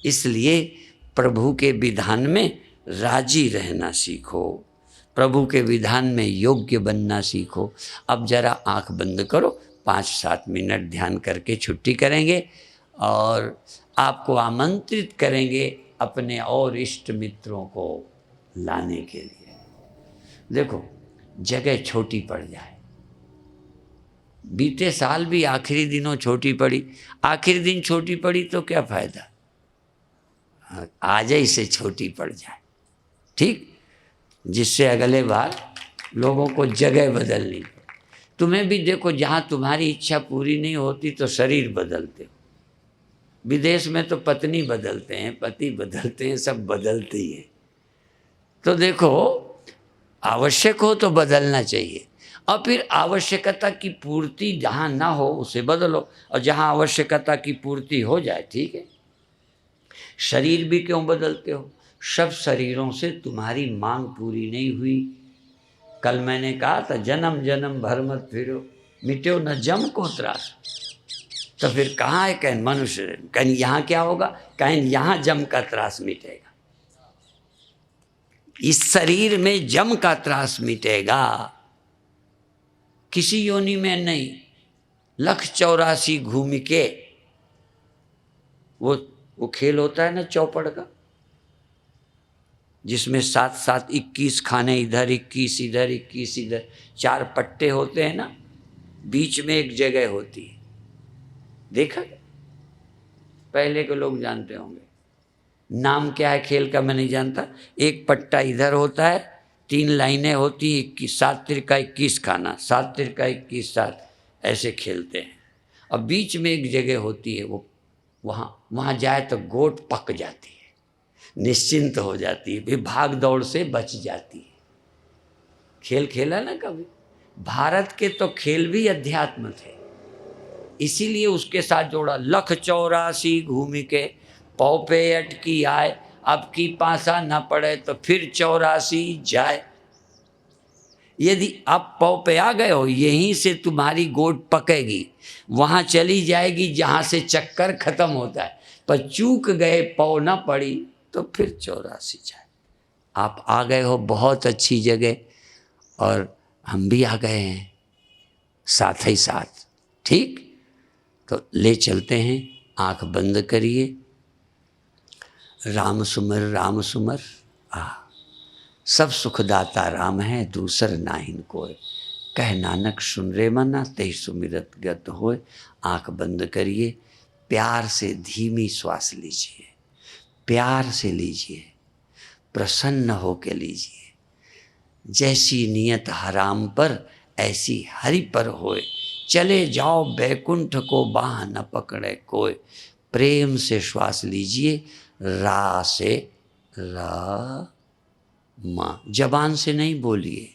इसलिए प्रभु के विधान में राजी रहना सीखो, प्रभु के विधान में योग्य बनना सीखो। अब जरा आंख बंद करो, 5-7 मिनट ध्यान करके छुट्टी करेंगे और आपको आमंत्रित करेंगे अपने और इष्ट मित्रों को लाने के लिए। देखो, जगह छोटी पड़ जाए। बीते साल भी आखिरी दिनों छोटी पड़ी, आखिरी दिन छोटी पड़ी तो क्या फायदा? आज ही से छोटी पड़ जाए, ठीक, जिससे अगले बार लोगों को जगह बदलनी पड़े। तुम्हें भी देखो, जहाँ तुम्हारी इच्छा पूरी नहीं होती तो शरीर बदलते हो। विदेश में तो पत्नी बदलते हैं, पति बदलते हैं, सब बदलते ही हैं। तो देखो, आवश्यक हो तो बदलना चाहिए, और फिर आवश्यकता की पूर्ति जहाँ ना हो उसे बदलो, और जहाँ आवश्यकता की पूर्ति हो जाए ठीक है। शरीर भी क्यों बदलते हो? सब शरीरों से तुम्हारी मांग पूरी नहीं हुई। कल मैंने कहा था, जन्म जन्म भर मत फिरो, मिट्यो न जम को त्रास। तो फिर कहाँ है कहीं मनुष्य? कहीं यहाँ क्या होगा? कहीं यहाँ जम का त्रास मिटेगा, इस शरीर में जम का त्रास मिटेगा, किसी योनि में नहीं। 184 घूम के वो खेल होता है ना चौपड़ का, जिसमें 7-7 21 खाने, इधर 21 इधर 21 इधर, 4 पट्टे होते हैं ना, बीच में एक जगह होती है। देखा? पहले के लोग जानते होंगे। नाम क्या है खेल का मैं नहीं जानता। एक पट्टा इधर होता है, 3 लाइनें होती हैं, 7 तिरका 21 खाना, 7 तिरका 21 7, ऐसे खेलते हैं। और बीच में एक जगह होती है, वो वहाँ जाए तो गोट पक जाती है, निश्चिंत हो जाती है, फिर भाग दौड़ से बच जाती है। खेल खेला ना कभी? भारत के तो खेल भी अध्यात्म थे, इसीलिए उसके साथ जोड़ा। 184 घूम के पौ पे अटकी आए, अब की पासा न पड़े तो फिर 84 जाए। यदि आप पौ पे आ गए हो, यहीं से तुम्हारी गोट पकेगी, वहां चली जाएगी जहां से चक्कर खत्म होता है। पर चूक गए, पौ न पड़ी तो फिर 84 जाए। आप आ गए हो बहुत अच्छी जगह, और हम भी आ गए हैं साथ ही साथ। ठीक, तो ले चलते हैं। आंख बंद करिए, राम सुमर राम सुमर। सब सुखदाता राम है, दूसर नाहिन कोय। कह नानक सुन रे मना, ते सुमिरत गत होय। आंख बंद करिए, प्यार से धीमी श्वास लीजिए, प्यार से लीजिए, प्रसन्न होके लीजिए। जैसी नियत हराम पर, ऐसी हरि पर होए। चले जाओ बैकुंठ को, बाह न पकड़े कोय। प्रेम से श्वास लीजिए, रा से, रा माँ, जबान से नहीं बोलिए,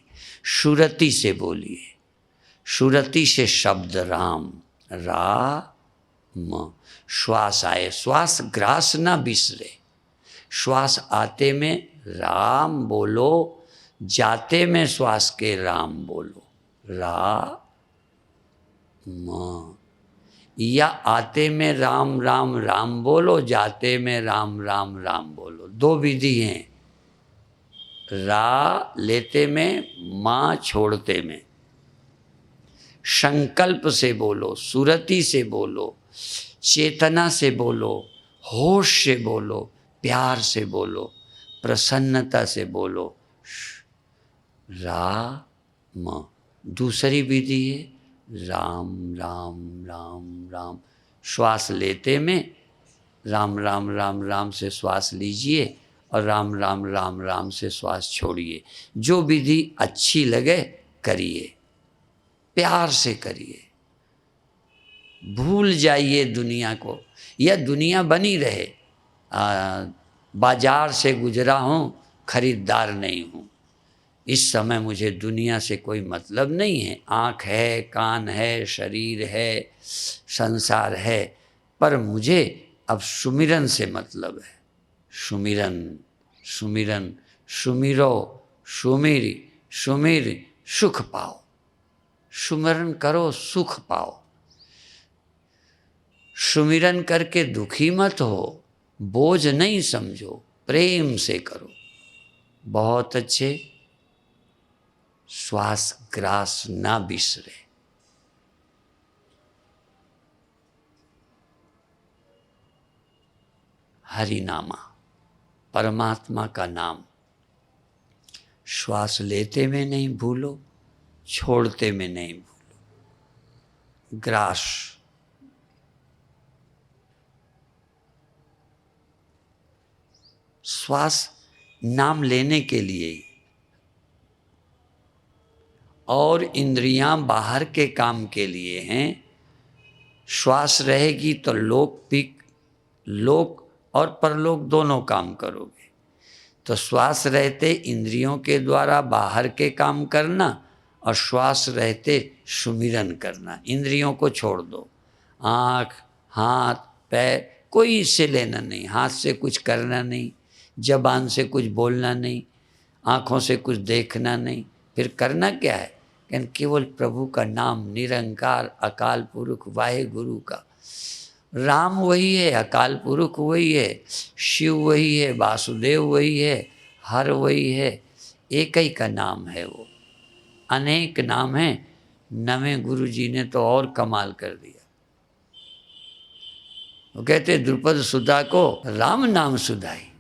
शुरति से बोलिए। शुरति से शब्द राम, रा म। श्वास आए, श्वास ग्रास ना बिसरे। श्वास आते में राम बोलो, जाते में श्वास के राम बोलो, रा म। या आते में राम राम राम बोलो, जाते में राम राम राम बोलो। दो विधि हैं, रा लेते में, माँ छोड़ते में। संकल्प से बोलो, सुरति से बोलो, चेतना से बोलो, होश से बोलो, प्यार से बोलो, प्रसन्नता से बोलो, रा म। दूसरी विधि है, राम राम राम राम। श्वास लेते में राम राम राम राम से श्वास लीजिए, और राम राम राम राम से श्वास छोड़िए। जो विधि अच्छी लगे करिए, प्यार से करिए। भूल जाइए दुनिया को, यह दुनिया बनी रहे। बाजार से गुजरा हूँ, खरीदार नहीं हूँ। इस समय मुझे दुनिया से कोई मतलब नहीं है। आँख है, कान है, शरीर है, संसार है, पर मुझे अब सुमिरन से मतलब है। सुमिरन, सुमिरन, सुमिरो, सुमिर, सुमिर, सुख पाओ। सुमिरन करो, सुख पाओ। सुमिरन करके दुखी मत हो, बोझ नहीं समझो, प्रेम से करो। बहुत अच्छे। श्वास ग्रास ना बिसरे। हरि नामा, परमात्मा का नाम। श्वास लेते में नहीं भूलो, छोड़ते में नहीं भूलो। ग्रास, श्वास नाम लेने के लिए ही, और इंद्रियां बाहर के काम के लिए हैं। श्वास रहेगी तो लोक और परलोक दोनों काम करोगे। तो श्वास रहते इंद्रियों के द्वारा बाहर के काम करना, और श्वास रहते सुमिरन करना। इंद्रियों को छोड़ दो, आँख, हाथ, पैर, कोई इससे लेना नहीं। हाथ से कुछ करना नहीं, जबान से कुछ बोलना नहीं, आँखों से कुछ देखना नहीं। फिर करना क्या है? केवल प्रभु का नाम, निरंकार अकाल पुरुष वाहे गुरु का। राम वही है, अकाल पुरुष वही है, शिव वही है, वासुदेव वही है, हर वही है। एक ही का नाम है वो, अनेक नाम है। नवे गुरु जी ने तो और कमाल कर दिया। वो कहते द्रुपद सुधा को राम नाम सुधाई।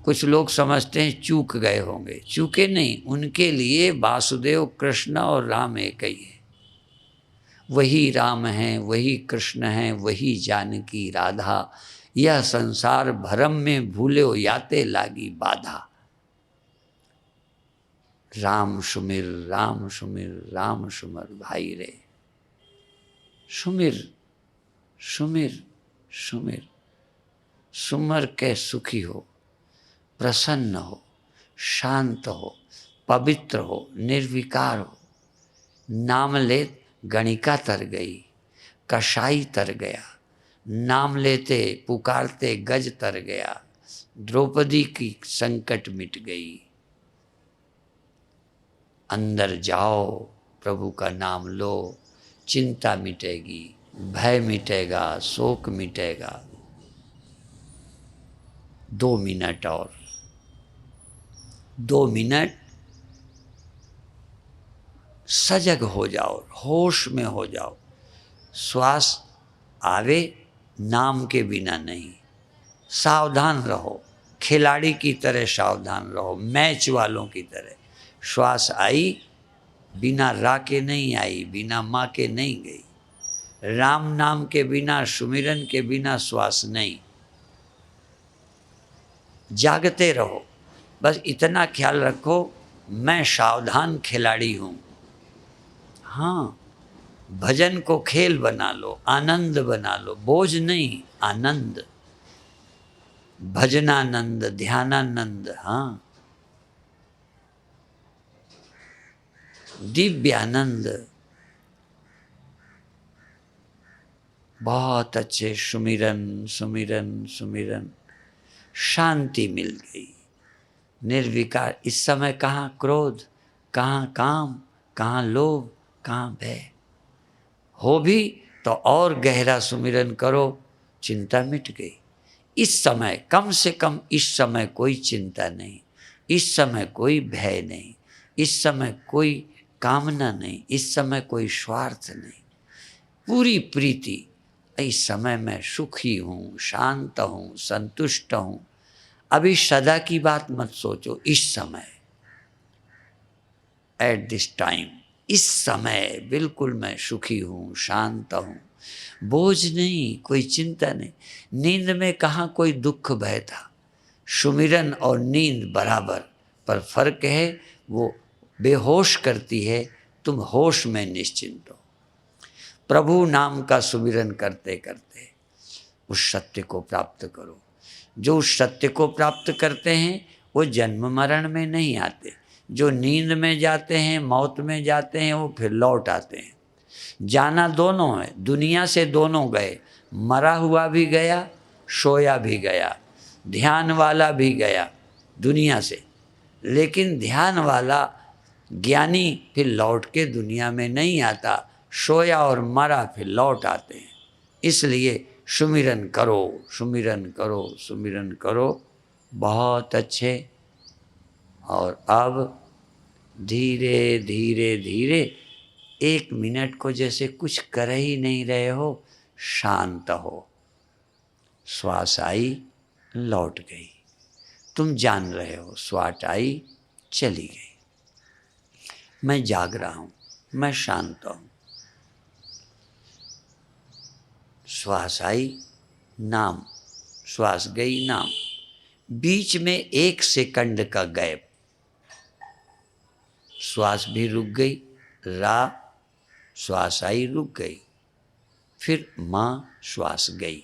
कुछ लोग समझते हैं चूक गए होंगे, चूके नहीं। उनके लिए वासुदेव कृष्ण और राम एक ही है। वही राम हैं, वही कृष्ण हैं, वही जानकी राधा। यह संसार भरम में भूल्यो, याते लागी बाधा। राम सुमिर, राम सुमिर, राम सुमर भाई रे। सुमिर, सुमिर, सुमिर। सुमर के सुखी हो, प्रसन्न हो, शांत हो, पवित्र हो, निर्विकार हो। नाम ले गणिका तर गई, कसाई तर गया, नाम लेते पुकारते गज तर गया, द्रौपदी की संकट मिट गई। अंदर जाओ, प्रभु का नाम लो, चिंता मिटेगी, भय मिटेगा, शोक मिटेगा। 2 मिनट और, 2 मिनट सजग हो जाओ, होश में हो जाओ। श्वास आवे, नाम के बिना नहीं। सावधान रहो, खिलाड़ी की तरह सावधान रहो, मैच वालों की तरह। श्वास आई, बिना रा के नहीं आई, बिना माँ के नहीं गई। राम नाम के बिना, सुमिरन के बिना श्वास नहीं। जागते रहो, बस इतना ख्याल रखो, मैं सावधान खिलाड़ी हूँ। हाँ, भजन को खेल बना लो, आनंद बना लो, बोझ नहीं, आनंद, भजनानंद, ध्यानानंद। हाँ, दिव्यानंद। बहुत अच्छे, सुमिरन सुमिरन सुमिरन, शांति मिल गई, निर्विकार। इस समय कहाँ क्रोध, कहाँ काम, कहाँ लोभ, कहाँ भय। हो भी तो और गहरा सुमिरन करो, चिंता मिट गई। इस समय, कम से कम इस समय कोई चिंता नहीं, इस समय कोई भय नहीं, इस समय कोई कामना नहीं, इस समय कोई स्वार्थ नहीं, पूरी प्रीति। इस समय मैं सुखी हूँ, शांत हूँ, संतुष्ट हूँ। अभी सदा की बात मत सोचो, इस समय, एट दिस टाइम, इस समय बिल्कुल मैं सुखी हूँ, शांत हूँ। बोझ नहीं, कोई चिंता नहीं। नींद में कहाँ कोई दुख भय था। सुमिरन और नींद बराबर, पर फर्क है वो बेहोश करती है, तुम होश में निश्चिंत हो। प्रभु नाम का सुमिरन करते करते उस सत्य को प्राप्त करो। जो उस सत्य को प्राप्त करते हैं वो जन्म मरण में नहीं आते। जो नींद में जाते हैं, मौत में जाते हैं, वो फिर लौट आते हैं। जाना दोनों है, दुनिया से दोनों गए, मरा हुआ भी गया, सोया भी गया, ध्यान वाला भी गया दुनिया से। लेकिन ध्यान वाला ज्ञानी फिर लौट के दुनिया में नहीं आता, सोया और मरा फिर लौट आते हैं। इसलिए सुमिरन करो, सुमिरन करो, सुमिरन करो। बहुत अच्छे। और अब धीरे धीरे धीरे 1 मिनट को जैसे कुछ कर ही नहीं रहे हो, शांत हो। श्वास आई, लौट गई, तुम जान रहे हो, श्वास आई, चली गई। मैं जाग रहा हूँ, मैं शांत हूँ। श्वास आई, नाम, श्वास गई, नाम। बीच में 1 सेकंड का गैप, श्वास भी रुक गई, रा, श्वास आई, रुक गई, फिर माँ, श्वास गई,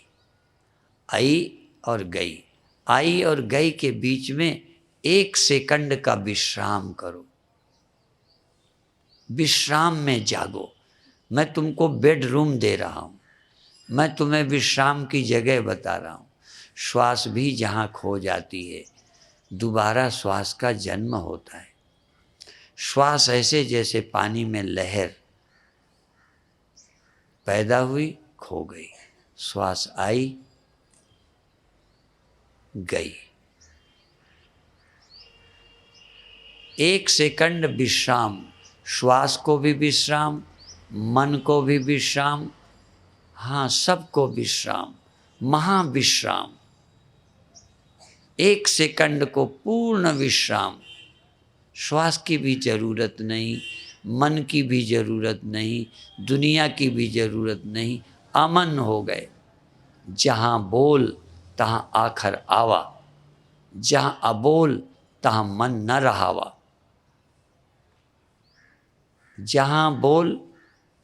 आई और गई। आई और गई के बीच में 1 सेकंड का विश्राम करो। विश्राम में जागो। मैं तुमको बेडरूम दे रहा हूँ, मैं तुम्हें विश्राम की जगह बता रहा हूँ। श्वास भी जहाँ खो जाती है, दोबारा श्वास का जन्म होता है। श्वास ऐसे जैसे पानी में लहर पैदा हुई, खो गई, श्वास आई, गई। 1 सेकंड विश्राम, श्वास को भी विश्राम, मन को भी विश्राम, हाँ, सबको विश्राम, महाविश्राम। 1 सेकंड को पूर्ण विश्राम। श्वास की भी जरूरत नहीं, मन की भी जरूरत नहीं, दुनिया की भी जरूरत नहीं। अमन हो गए। जहाँ बोल तहाँ आखर आवा, जहाँ अबोल तहाँ मन न रहावा। जहाँ बोल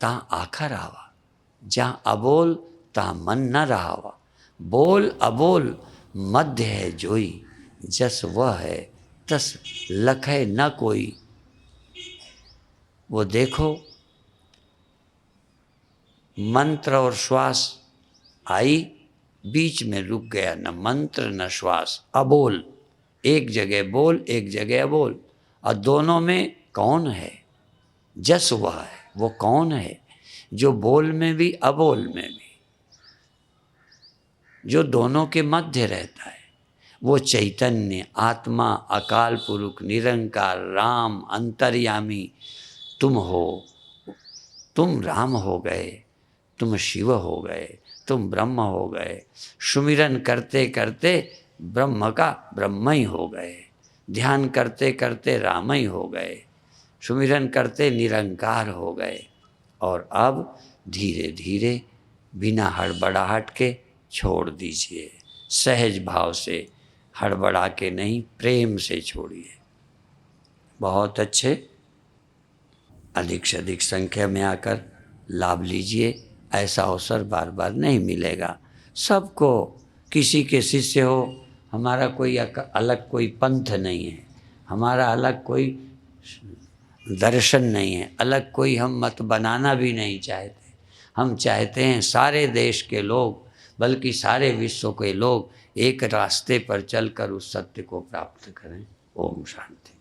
तहाँ आखर आवा, जहाँ अबोल तहाँ मन न रहावा। बोल अबोल मध्य है जोई, जस वह है तस लखै न कोई। वो देखो, मंत्र और श्वास आई, बीच में रुक गया, न मंत्र न श्वास, अबोल, एक जगह बोल एक जगह अबोल। और दोनों में कौन है? जस वह है, वो कौन है जो बोल में भी अबोल में भी, जो दोनों के मध्य रहता है? वो चैतन्य आत्मा, अकाल पुरुष, निरंकार, राम, अंतर्यामी तुम हो। तुम राम हो गए, तुम शिव हो गए, तुम ब्रह्म हो गए। सुमिरन करते करते ब्रह्म का ब्रह्म ही हो गए, ध्यान करते करते राम ही हो गए, सुमिरन करते निरंकार हो गए। और अब धीरे धीरे बिना हड़बड़ाहट के छोड़ दीजिए, सहज भाव से, हड़बड़ा के नहीं, प्रेम से छोड़िए। बहुत अच्छे, अधिक से अधिक संख्या में आकर लाभ लीजिए। ऐसा अवसर बार बार नहीं मिलेगा सबको। किसी के शिष्य हो, हमारा कोई अलग कोई पंथ नहीं है, हमारा अलग कोई दर्शन नहीं है, अलग कोई हम मत बनाना भी नहीं चाहते। हम चाहते हैं सारे देश के लोग, बल्कि सारे विश्व के लोग एक रास्ते पर चलकर उस सत्य को प्राप्त करें। ओम शांति।